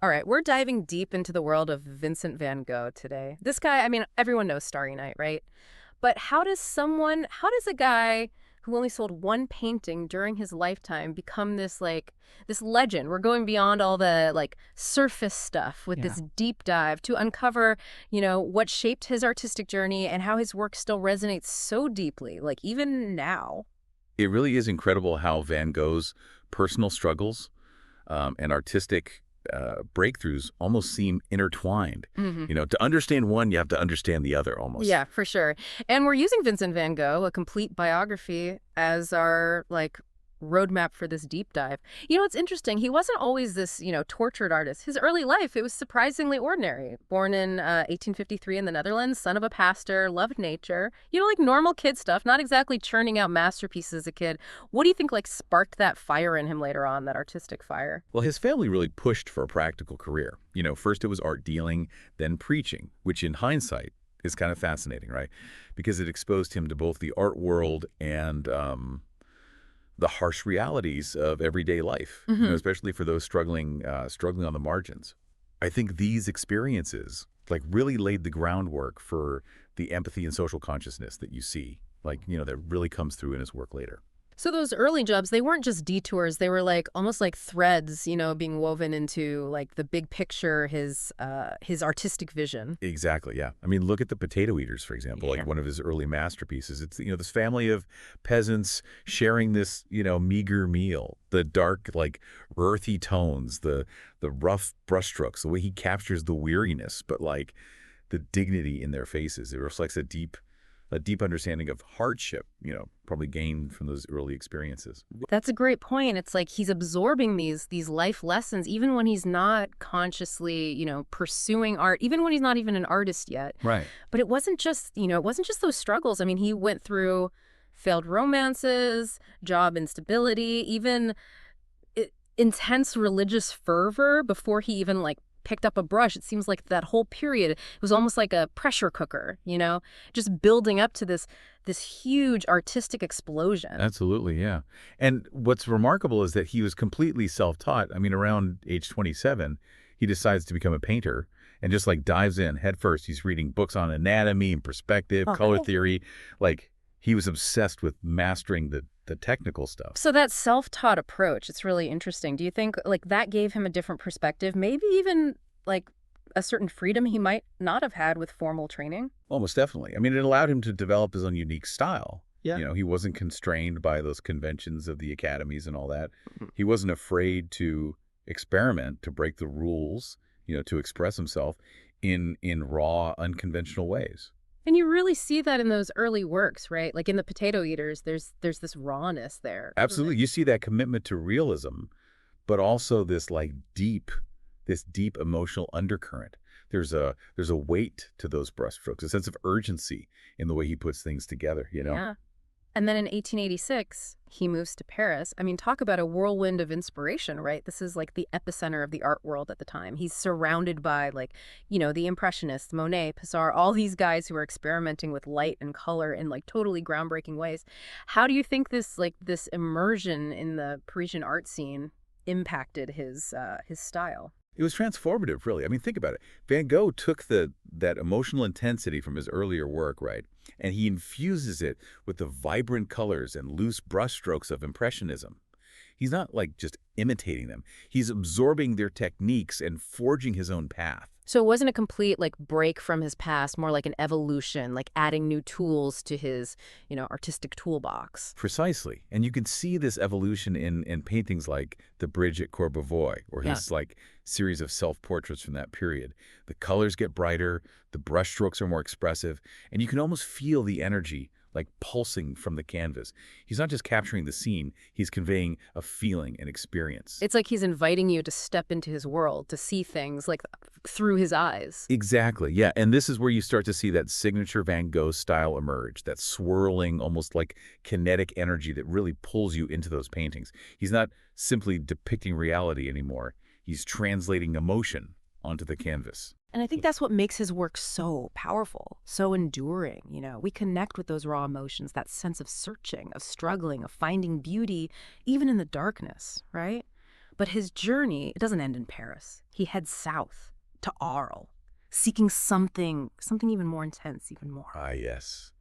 All right, we're diving deep into the world of Vincent van Gogh today. This guy, I mean, everyone knows Starry Night, right? But how does a guy who only sold one painting during his lifetime become this legend? We're going beyond all the surface stuff with Yeah. this deep dive to uncover, what shaped his artistic journey and how his work still resonates so deeply, like even now. It really is incredible how Van Gogh's personal struggles and artistic breakthroughs almost seem intertwined. Hmm. To understand one, you have to understand the other almost. Yeah, for sure. And we're using Vincent van Gogh, a complete biography, as our roadmap for this deep dive. It's interesting. He wasn't always this, tortured artist. His early life, it was surprisingly ordinary. Born in 1853 in the Netherlands, son of a pastor, loved nature. Like normal kid stuff, not exactly churning out masterpieces as a kid. What do you think sparked that fire in him later on, that artistic fire? Well, his family really pushed for a practical career. First it was art dealing, then preaching, which in hindsight is kind of fascinating, right? Because it exposed him to both the art world and the harsh realities of everyday life, Hmm. especially for those struggling on the margins. I think these experiences really laid the groundwork for the empathy and social consciousness that you see, that really comes through in his work later. So those early jobs, they weren't just detours. They were almost like threads, being woven into the big picture, his artistic vision. Exactly, yeah. I mean, look at the Potato Eaters, for example, Yeah. one of his early masterpieces. It's, this family of peasants sharing this, meager meal, the dark, earthy tones, the rough brushstrokes, the way he captures the weariness, but the dignity in their faces. It reflects a deep understanding of hardship, probably gained from those early experiences. That's a great point. It's like he's absorbing these life lessons even when he's not consciously, pursuing art, even when he's not even an artist yet. Right. But it wasn't just those struggles. I mean, he went through failed romances, job instability, even intense religious fervor before he even picked up a brush. It seems like that whole period, it was almost like a pressure cooker, just building up to this huge artistic explosion. Absolutely, yeah. And what's remarkable is that he was completely self-taught. I mean, around age 27, he decides to become a painter and just dives in head first. He's reading books on anatomy and perspective, color Okay. theory. He was obsessed with mastering the technical stuff. So that self-taught approach, it's really interesting. Do you think that gave him a different perspective, maybe even like a certain freedom he might not have had with formal training? Almost definitely. I mean, it allowed him to develop his own unique style. Yeah. He wasn't constrained by those conventions of the academies and all that. Mhm. He wasn't afraid to experiment, to break the rules, to express himself in raw, unconventional ways. And you really see that in those early works, right? Like in the Potato Eaters, there's this rawness there. Absolutely. You see that commitment to realism, but also this deep emotional undercurrent. There's a weight to those brushstrokes, a sense of urgency in the way he puts things together. Yeah. And then in 1886, he moves to Paris. I mean, talk about a whirlwind of inspiration, right? This is like the epicenter of the art world at the time. He's surrounded by the Impressionists, Monet, Pissarro, all these guys who are experimenting with light and color in totally groundbreaking ways. How do you think this immersion in the Parisian art scene impacted his style? It was transformative, really. I mean, think about it. Van Gogh took that emotional intensity from his earlier work, right, and he infuses it with the vibrant colors and loose brushstrokes of Impressionism. He's not just imitating them. He's absorbing their techniques and forging his own path. So it wasn't a complete break from his past, more like an evolution, like adding new tools to his, artistic toolbox. Precisely. And you can see this evolution in paintings like The Bridge at Courbevoie or Yeah. his series of self-portraits from that period. The colors get brighter, the brushstrokes are more expressive, and you can almost feel the energy pulsing from the canvas. He's not just capturing the scene, he's conveying a feeling and experience. It's like he's inviting you to step into his world, to see things through his eyes. Exactly, yeah. And this is where you start to see that signature Van Gogh style emerge, that swirling, almost kinetic energy that really pulls you into those paintings. He's not simply depicting reality anymore. He's translating emotion onto the canvas. And I think that's what makes his work so powerful, so enduring. We connect with those raw emotions, that sense of searching, of struggling, of finding beauty, even in the darkness, right? But his journey, it doesn't end in Paris. He heads south to Arles, seeking something even more intense, even more. Ah, yes.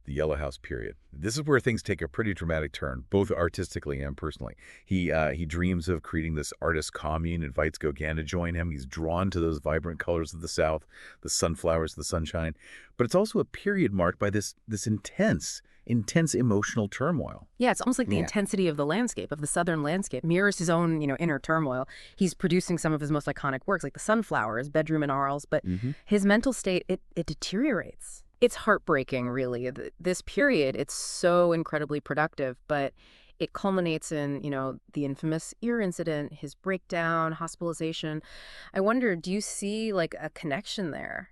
The Yellow House period. This is where things take a pretty dramatic turn, both artistically and personally. He dreams of creating this artist commune, invites Gauguin to join him. He's drawn to those vibrant colors of the South, the sunflowers, the sunshine. But it's also a period marked by this intense emotional turmoil. Yeah, it's almost like the Yeah. intensity of the landscape, of the southern landscape, mirrors his own, inner turmoil. He's producing some of his most iconic works, like the sunflower, his bedroom in Arles, but Hmm. his mental state, it deteriorates. It's heartbreaking, really. This period, it's so incredibly productive, but it culminates in, the infamous ear incident, his breakdown, hospitalization. I wonder, do you see like a connection there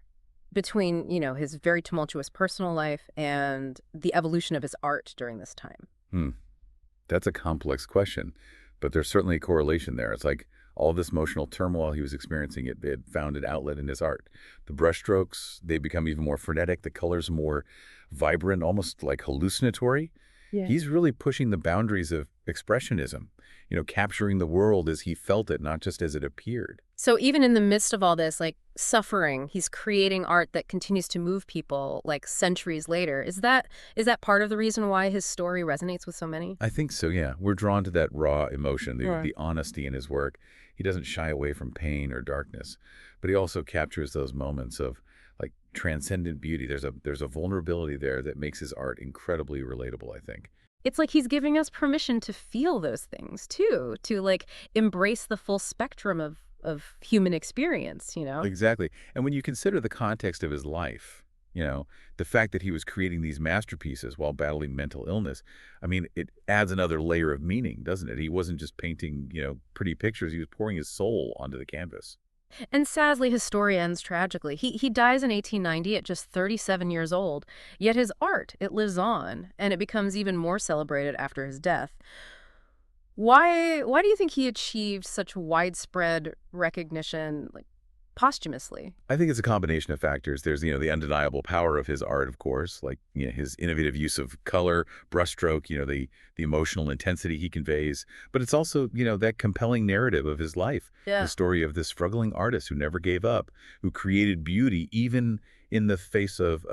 between, his very tumultuous personal life and the evolution of his art during this time? Hmm. That's a complex question, but there's certainly a correlation there. It's like all this emotional turmoil he was experiencing, it had found an outlet in his art. The brushstrokes, they become even more frenetic, the colors more vibrant, almost like hallucinatory. Yeah. He's really pushing the boundaries of expressionism, capturing the world as he felt it, not just as it appeared. So even in the midst of all this, like suffering, he's creating art that continues to move people like centuries later. Is that part of the reason why his story resonates with so many? I think so, yeah. We're drawn to that raw emotion, the, Right. the honesty in his work. He doesn't shy away from pain or darkness, but he also captures those moments of like transcendent beauty. There's a vulnerability there that makes his art incredibly relatable, I think. It's like he's giving us permission to feel those things too, to like embrace the full spectrum of human experience. Exactly. And when you consider the context of his life, the fact that he was creating these masterpieces while battling mental illness, I mean, it adds another layer of meaning, doesn't it? He wasn't just painting, pretty pictures. He was pouring his soul onto the canvas. And sadly, his story ends tragically. He dies in 1890 at just 37 years old, yet his art, it lives on, and it becomes even more celebrated after his death. Why do you think he achieved such widespread recognition, like posthumously? I think it's a combination of factors. There's, the undeniable power of his art, of course, like, his innovative use of color, brushstroke, the emotional intensity he conveys. But it's also, that compelling narrative of his life, the Yeah. story of this struggling artist who never gave up, who created beauty even in the face of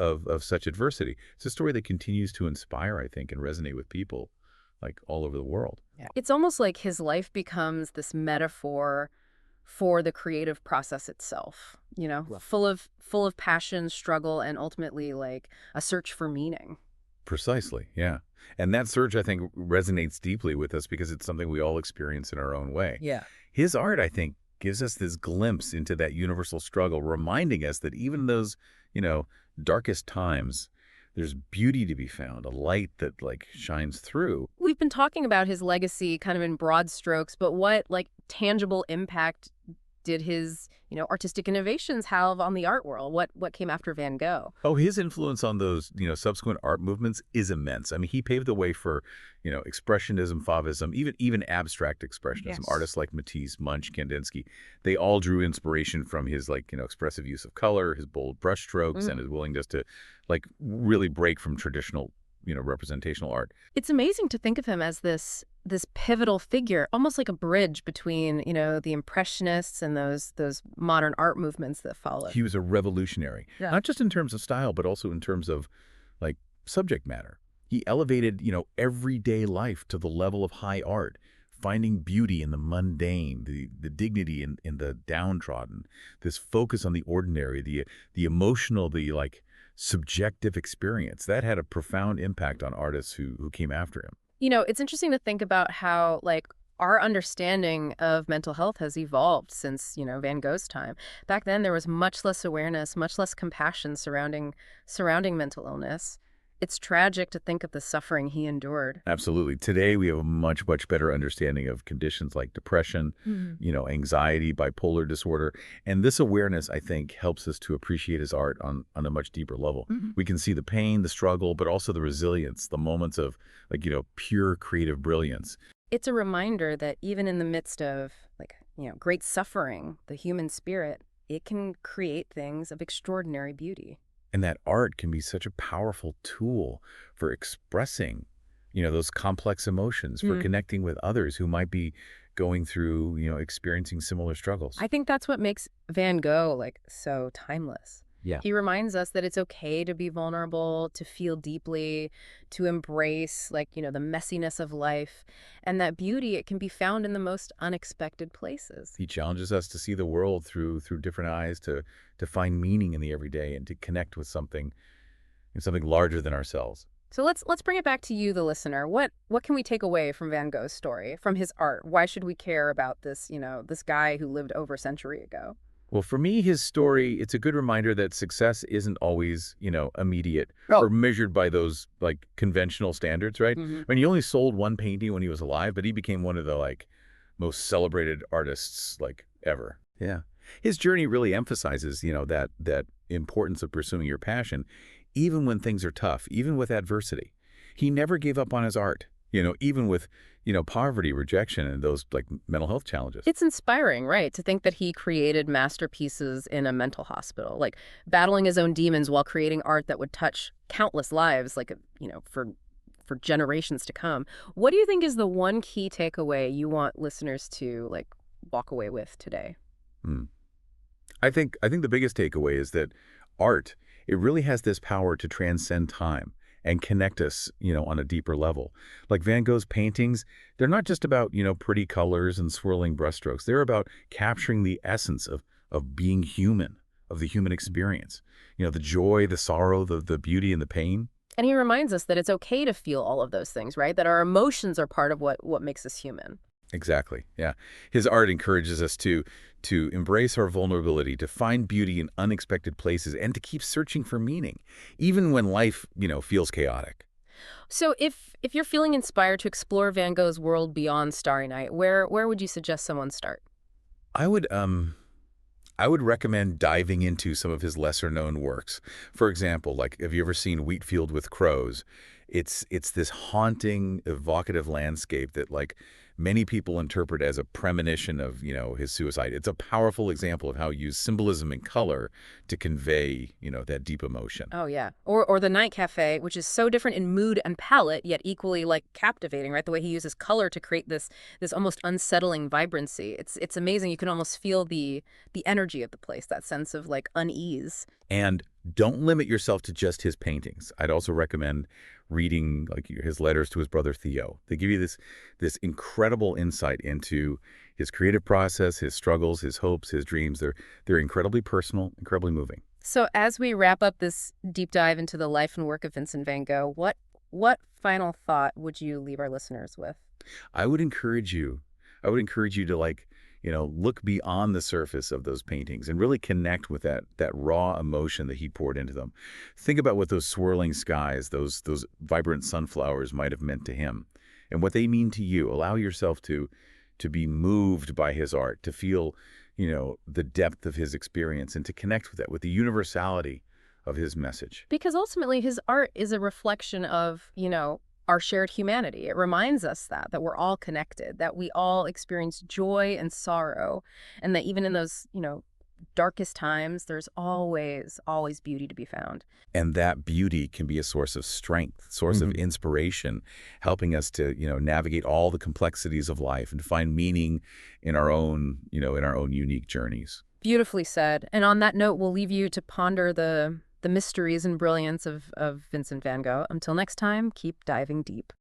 such adversity. It's a story that continues to inspire, I think, and resonate with people like all over the world. Yeah. It's almost like his life becomes this metaphor for the creative process itself, Right. full of passion, struggle, and ultimately like a search for meaning. Precisely, yeah. And that surge, I think, resonates deeply with us because it's something we all experience in our own way. Yeah. His art, I think, gives us this glimpse into that universal struggle, reminding us that even those, darkest times, there's beauty to be found, a light that like shines through. We've been talking about his legacy kind of in broad strokes, but what like tangible impact did his, artistic innovations have on the art world? What came after Van Gogh? Oh, his influence on those, subsequent art movements is immense. I mean, he paved the way for, expressionism, Fauvism, even abstract expressionism. Yes. Artists like Matisse, Munch, Kandinsky, they all drew inspiration from his like, expressive use of color, his bold brushstrokes, and his willingness to like really break from traditional, representational art. It's amazing to think of him as this pivotal figure, almost like a bridge between, the Impressionists and those modern art movements that followed. He was a revolutionary, Yeah. not just in terms of style, but also in terms of like subject matter. He elevated, everyday life to the level of high art, finding beauty in the mundane, the dignity in the downtrodden, this focus on the ordinary, the emotional, the like subjective experience. That had a profound impact on artists who came after him. It's interesting to think about how, like, our understanding of mental health has evolved since, Van Gogh's time. Back then, there was much less awareness, much less compassion surrounding mental illness. It's tragic to think of the suffering he endured. Absolutely. Today, we have a much better understanding of conditions like depression, anxiety, bipolar disorder. And this awareness, I think, helps us to appreciate his art on a much deeper level. Mhm. We can see the pain, the struggle, but also the resilience, the moments of like, pure creative brilliance. It's a reminder that even in the midst of, like, great suffering, the human spirit, it can create things of extraordinary beauty. And that art can be such a powerful tool for expressing, those complex emotions, for connecting with others who might be going through, experiencing similar struggles. I think that's what makes Van Gogh, like, so timeless. Yeah. He reminds us that it's okay to be vulnerable, to feel deeply, to embrace, like, the messiness of life, and that beauty, it can be found in the most unexpected places. He challenges us to see the world through different eyes, to find meaning in the everyday and to connect with something larger than ourselves. So let's bring it back to you, the listener. What can we take away from Van Gogh's story, from his art? Why should we care about this, this guy who lived over a century ago? Well, for me, his story, it's a good reminder that success isn't always, immediate Oh. or measured by those like conventional standards, right? Hmm. I mean, he only sold one painting when he was alive, but he became one of the like most celebrated artists like ever. Yeah. His journey really emphasizes, that importance of pursuing your passion, even when things are tough, even with adversity. He never gave up on his art, even with, poverty, rejection, and those like mental health challenges. It's inspiring, right, to think that he created masterpieces in a mental hospital, like battling his own demons while creating art that would touch countless lives, like, for generations to come. What do you think is the one key takeaway you want listeners to like walk away with today? Hmm. I think the biggest takeaway is that art, it really has this power to transcend time and connect us, on a deeper level. Like Van Gogh's paintings, they're not just about, pretty colors and swirling brushstrokes. They're about capturing the essence of being human, of the human experience. The joy, the sorrow, the beauty and the pain. And he reminds us that it's okay to feel all of those things, right? That our emotions are part of what makes us human. Exactly. Yeah. His art encourages us to embrace our vulnerability, to find beauty in unexpected places, and to keep searching for meaning, even when life, feels chaotic. So if you're feeling inspired to explore Van Gogh's world beyond Starry Night, where would you suggest someone start? I would I would recommend diving into some of his lesser known works. For example, like have you ever seen Wheatfield with Crows? It's this haunting, evocative landscape that like many people interpret as a premonition of, his suicide. It's a powerful example of how he used symbolism and color to convey, that deep emotion. Oh yeah. Or the Night Cafe, which is so different in mood and palette, yet equally like captivating, right? The way he uses color to create this almost unsettling vibrancy. It's amazing. You can almost feel the energy of the place, that sense of like unease. And don't limit yourself to just his paintings. I'd also recommend reading like his letters to his brother Theo. They give you this incredible insight into his creative process, his struggles, his hopes, his dreams. They're incredibly personal, incredibly moving. So as we wrap up this deep dive into the life and work of Vincent van Gogh, what final thought would you leave our listeners with? I would encourage you. I would encourage you to like, look beyond the surface of those paintings and really connect with that raw emotion that he poured into them. Think about what those swirling skies, those vibrant sunflowers might have meant to him and what they mean to you. Allow yourself to be moved by his art, to feel, the depth of his experience and to connect with that, with the universality of his message. Because ultimately his art is a reflection of, our shared humanity. It reminds us that we're all connected, that we all experience joy and sorrow, and that even in those, darkest times, there's always beauty to be found. And that beauty can be a source of strength, source of inspiration, helping us to, navigate all the complexities of life and find meaning in our own, in our own unique journeys. Beautifully said. And on that note, we'll leave you to ponder the mysteries and brilliance of Vincent van Gogh. Until next time, keep diving deep.